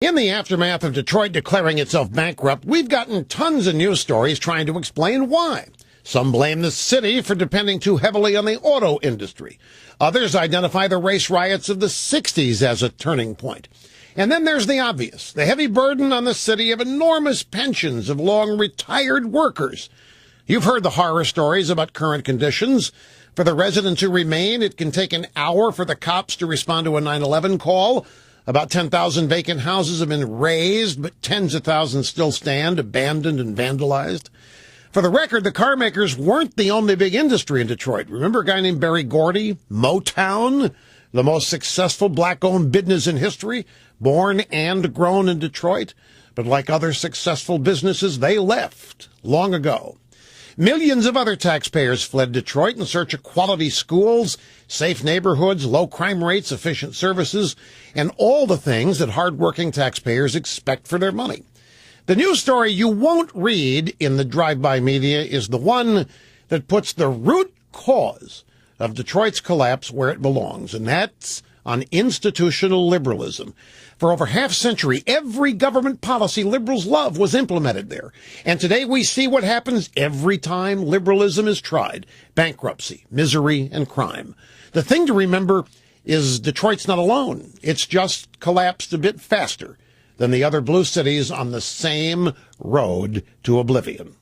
In the aftermath of Detroit declaring itself bankrupt, we've gotten tons of news stories trying to explain why. Some blame the city for depending too heavily on the auto industry. Others identify the race riots of the 60s as a turning point. And then there's the obvious, the heavy burden on the city of enormous pensions of long-retired workers. You've heard the horror stories about current conditions. For the residents who remain, it can take an hour for the cops to respond to a 911 call. About 10,000 vacant houses have been razed, but tens of thousands still stand, abandoned and vandalized. For the record, the car makers weren't the only big industry in Detroit. Remember a guy named Berry Gordy? Motown, the most successful black-owned business in history, born and grown in Detroit. But like other successful businesses, they left long ago. Millions of other taxpayers fled Detroit in search of quality schools, safe neighborhoods, low crime rates, efficient services, and all the things that hardworking taxpayers expect for their money. The news story you won't read in the drive-by media is the one that puts the root cause of Detroit's collapse where it belongs, and that's on institutional liberalism. For over half a century, every government policy liberals love was implemented there. And today we see what happens every time liberalism is tried. Bankruptcy, misery, and crime. The thing to remember is Detroit's not alone. It's just collapsed a bit faster than the other blue cities on the same road to oblivion.